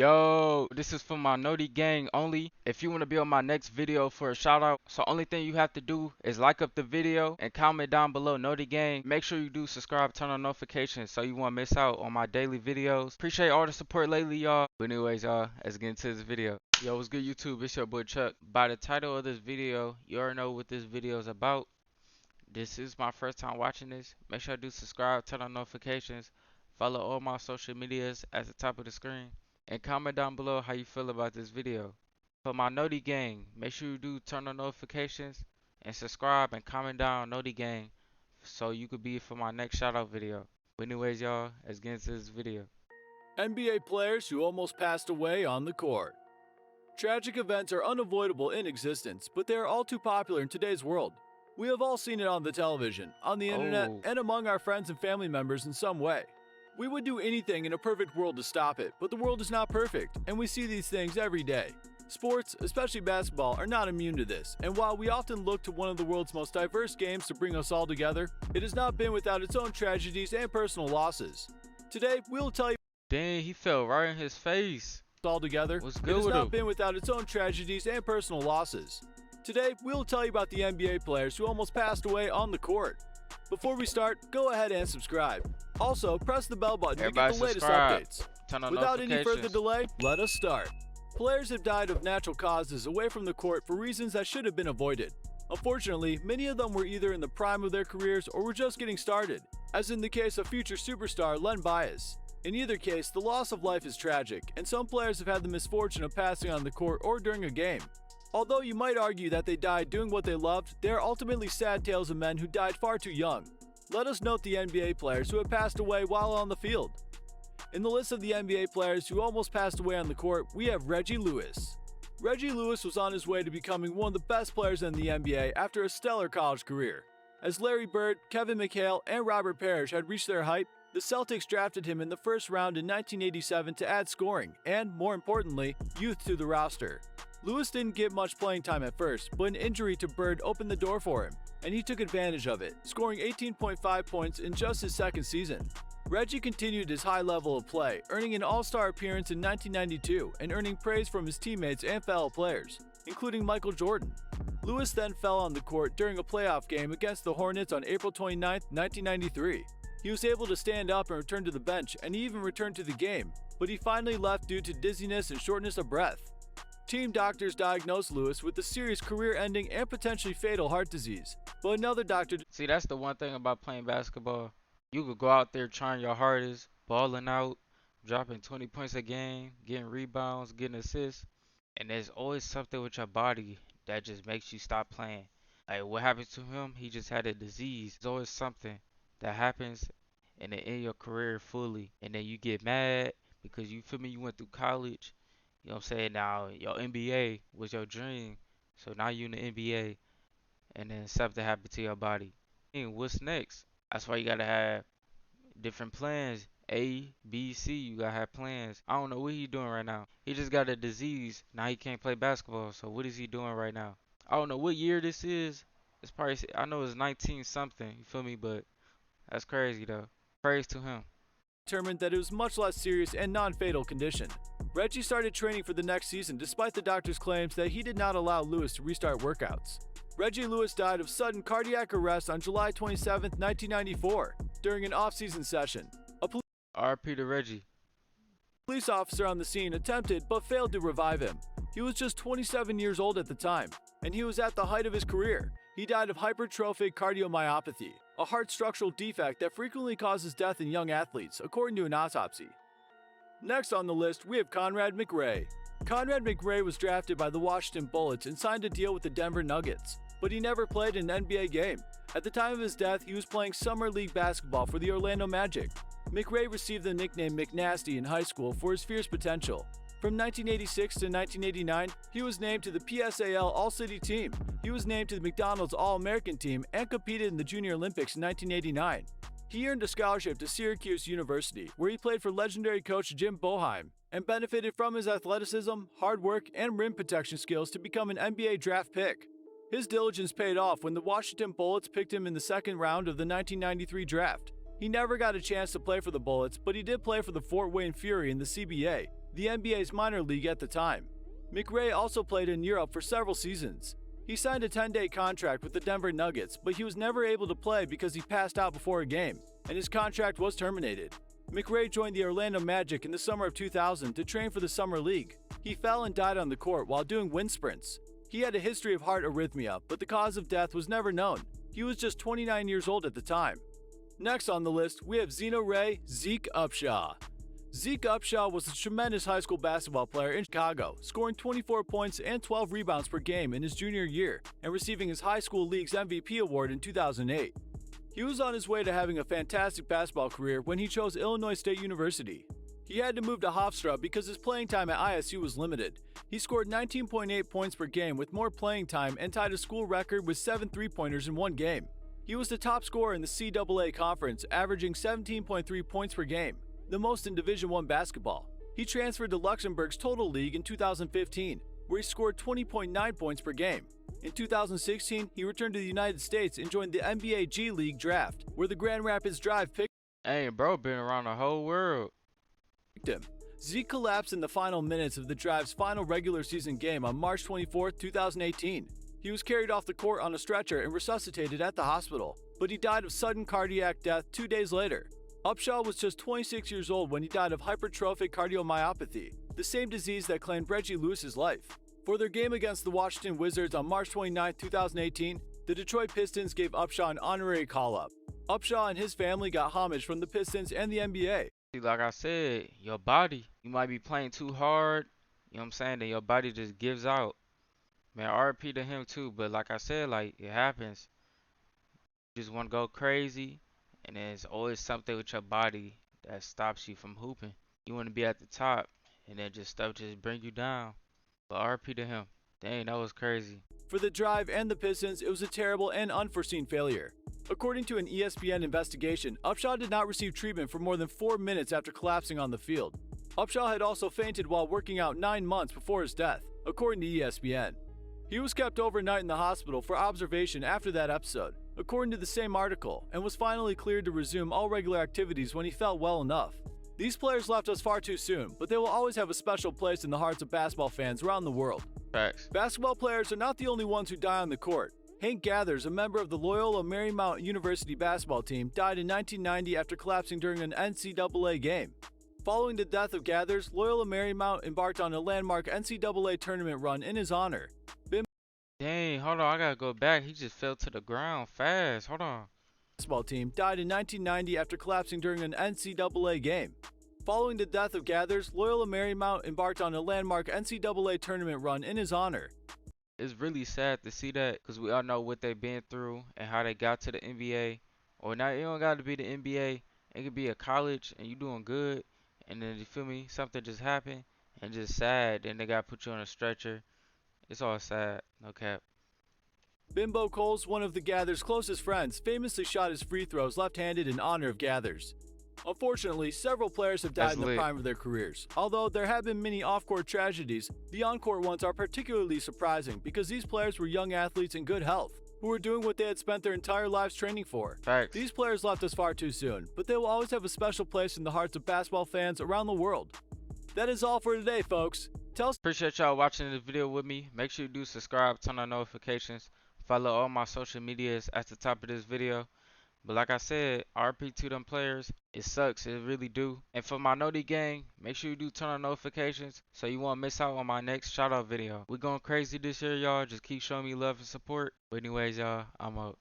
Yo, this is for my Noti gang only. If you want to be on my next video for a shout out, so only thing you have to do is like up the video and comment down below Noti gang. Make sure you do subscribe, turn on notifications so you won't miss out on my daily videos. Appreciate all the support lately, y'all. But anyways, y'all, let's get into this video. Yo, what's good YouTube? It's your boy Chuck. By the title of this video, you already know what this video is about. This is my first time watching this. Make sure to do subscribe, turn on notifications, follow all my social medias at the top of the screen, and comment down below how you feel about this video. For my Noti gang, make sure you do turn on notifications and subscribe and comment down Noti gang so you could be for my next shout out video. But anyways, y'all, let's get into this video. NBA players who almost passed away on the court. Tragic events are unavoidable in existence, but they are all too popular in today's world. We have all seen it on the television, on the internet, Oh. and among our friends and family members in some way. We would do anything in a perfect world to stop it, but the world is not perfect, and we see these things every day. Sports, especially basketball, are not immune to this, and while we often look to one of the world's most diverse games to bring us all together, it has not been without its own tragedies and personal losses. Today, we will tell you Dang, he fell right in his face. all together, What's it good has with not him? been without its own tragedies and personal losses. Today, we'll tell you about the NBA players who almost passed away on the court. Before we start, go ahead and subscribe. Also, press the bell button to get Everybody the latest subscribe. updates. Turn on Without any further notifications. delay, let us start. Players have died of natural causes away from the court for reasons that should have been avoided. Unfortunately, many of them were either in the prime of their careers or were just getting started, as in the case of future superstar Len Bias. In either case, the loss of life is tragic, and some players have had the misfortune of passing on the court or during a game. Although you might argue that they died doing what they loved, they are ultimately sad tales of men who died far too young. Let us note the NBA players who have passed away while on the field. In the list of the NBA players who almost passed away on the court, we have Reggie Lewis. Reggie Lewis was on his way to becoming one of the best players in the NBA after a stellar college career. As Larry Bird, Kevin McHale, and Robert Parrish had reached their height, the Celtics drafted him in the first round in 1987 to add scoring and, more importantly, youth to the roster. Lewis didn't get much playing time at first, but an injury to Bird opened the door for him, and he took advantage of it, scoring 18.5 points in just his second season. Reggie continued his high level of play, earning an All-Star appearance in 1992 and earning praise from his teammates and fellow players, including Michael Jordan. Lewis then fell on the court during a playoff game against the Hornets on April 29, 1993. He was able to stand up and return to the bench, and he even returned to the game, but he finally left due to dizziness and shortness of breath. Team doctors diagnosed Lewis with a serious career-ending and potentially fatal heart disease, but another doctor See, that's the one thing about playing basketball. You could go out there trying your hardest, balling out, dropping 20 points a game, getting rebounds, getting assists, and there's always something with your body that just makes you stop playing. Like what happened to him, he just had a disease. There's always something that happens and it end your career fully. And then you get mad because you feel me, you went through college. You know what I'm saying? Now your NBA was your dream. So now you in the NBA and then something happened to your body. And what's next? That's why you gotta have different plans. A, B, C, you gotta have plans. I don't know what he doing right now. He just got a disease. Now he can't play basketball. So what is he doing right now? I don't know what year this is. It's probably, I know it's 19 something. You feel me? But that's crazy though. Praise to him. determined that it was much less serious and non-fatal condition. Reggie started training for the next season despite the doctor's claims that he did not allow Lewis to restart workouts. Reggie Lewis died of sudden cardiac arrest on July 27, 1994, during an off-season session. A RP to Reggie. police officer on the scene attempted but failed to revive him. He was just 27 years old at the time, and he was at the height of his career. He died of hypertrophic cardiomyopathy, a heart structural defect that frequently causes death in young athletes, according to an autopsy. Next on the list, we have Conrad McRae. Conrad McRae was drafted by the Washington Bullets and signed a deal with the Denver Nuggets, but he never played an NBA game. At the time of his death, he was playing Summer League basketball for the Orlando Magic. McRae received the nickname McNasty in high school for his fierce potential. From 1986 to 1989, he was named to the PSAL All-City team. He was named to the McDonald's All-American team and competed in the Junior Olympics in 1989. He earned a scholarship to Syracuse University, where he played for legendary coach Jim Boeheim, and benefited from his athleticism, hard work, and rim protection skills to become an NBA draft pick. His diligence paid off when the Washington Bullets picked him in the second round of the 1993 draft. He never got a chance to play for the Bullets, but he did play for the Fort Wayne Fury in the CBA, the NBA's minor league at the time. McRae also played in Europe for several seasons. He signed a 10-day contract with the Denver Nuggets, but he was never able to play because he passed out before a game, and his contract was terminated. McRae joined the Orlando Magic in the summer of 2000 to train for the Summer League. He fell and died on the court while doing wind sprints. He had a history of heart arrhythmia, but the cause of death was never known. He was just 29 years old at the time. Next on the list, we have Zeno Ray Zeke Upshaw. Zeke Upshaw was a tremendous high school basketball player in Chicago, scoring 24 points and 12 rebounds per game in his junior year and receiving his high school league's MVP award in 2008. He was on his way to having a fantastic basketball career when he chose Illinois State University. He had to move to Hofstra because his playing time at ISU was limited. He scored 19.8 points per game with more playing time and tied a school record with 7 three-pointers in one game. He was the top scorer in the CAA conference, averaging 17.3 points per game, the most in Division I basketball. He transferred to Luxembourg's Total League in 2015, where he scored 20.9 points per game. In 2016, he returned to the United States and joined the NBA G League draft, where the Grand Rapids Drive picked Hey, bro, been around the whole world. him. Zeke collapsed in the final minutes of the Drive's final regular season game on March 24, 2018. He was carried off the court on a stretcher and resuscitated at the hospital, but he died of sudden cardiac death 2 days later. Upshaw was just 26 years old when he died of hypertrophic cardiomyopathy, the same disease that claimed Reggie Lewis's life. For their game against the Washington Wizards on March 29, 2018, the Detroit Pistons gave Upshaw an honorary call-up. Upshaw and his family got homage from the Pistons and the NBA. See, like I said, your body, you might be playing too hard, you know what I'm saying, then your body just gives out. Man, RP to him too, but like I said, like, it happens. You just want to go crazy, and there's always something with your body that stops you from hooping. You want to be at the top, and then just stuff just bring you down. But RP to him. Dang, that was crazy. For the Drive and the Pistons, it was a terrible and unforeseen failure. According to an ESPN investigation, Upshaw did not receive treatment for more than 4 minutes after collapsing on the field. Upshaw had also fainted while working out 9 months before his death, according to ESPN. He was kept overnight in the hospital for observation after that episode, according to the same article, and was finally cleared to resume all regular activities when he felt well enough. These players left us far too soon, but they will always have a special place in the hearts of basketball fans around the world. Facts. Basketball players are not the only ones who die on the court. Hank Gathers, a member of the Loyola Marymount University basketball team, died in 1990 after collapsing during an NCAA game. Following the death of Gathers, Loyola Marymount embarked on a landmark NCAA tournament run in his honor. Dang, hold on, I gotta go back. He just fell to the ground fast. Hold on. Basketball team died in 1990 after collapsing during an NCAA game. Following the death of Gathers, Loyola Marymount embarked on a landmark NCAA tournament run in his honor. It's really sad to see that because we all know what they've been through and how they got to the NBA. Or not, it don't got to be the NBA. It could be a college and you doing good, and then you feel me, something just happened and just sad. Then they got to put you on a stretcher. It's all sad, no cap. Bimbo Coles, one of the Gathers' closest friends, famously shot his free throws left-handed in honor of Gathers. Unfortunately, several players have died That's in the lit. prime of their careers. Although there have been many off-court tragedies, the on-court ones are particularly surprising because these players were young athletes in good health, who were doing what they had spent their entire lives training for. Facts. These players left us far too soon, but they will always have a special place in the hearts of basketball fans around the world. That is all for today, folks. Appreciate y'all watching this video with me. Make sure you do subscribe, turn on notifications, follow all my social medias at the top of this video. But like I said, RP to them players, it sucks, it really do. And for my Noti gang, make sure you do turn on notifications so you won't miss out on my next shout out video. We going crazy this year, y'all. Just keep showing me love and support. But anyways, y'all, I'm out.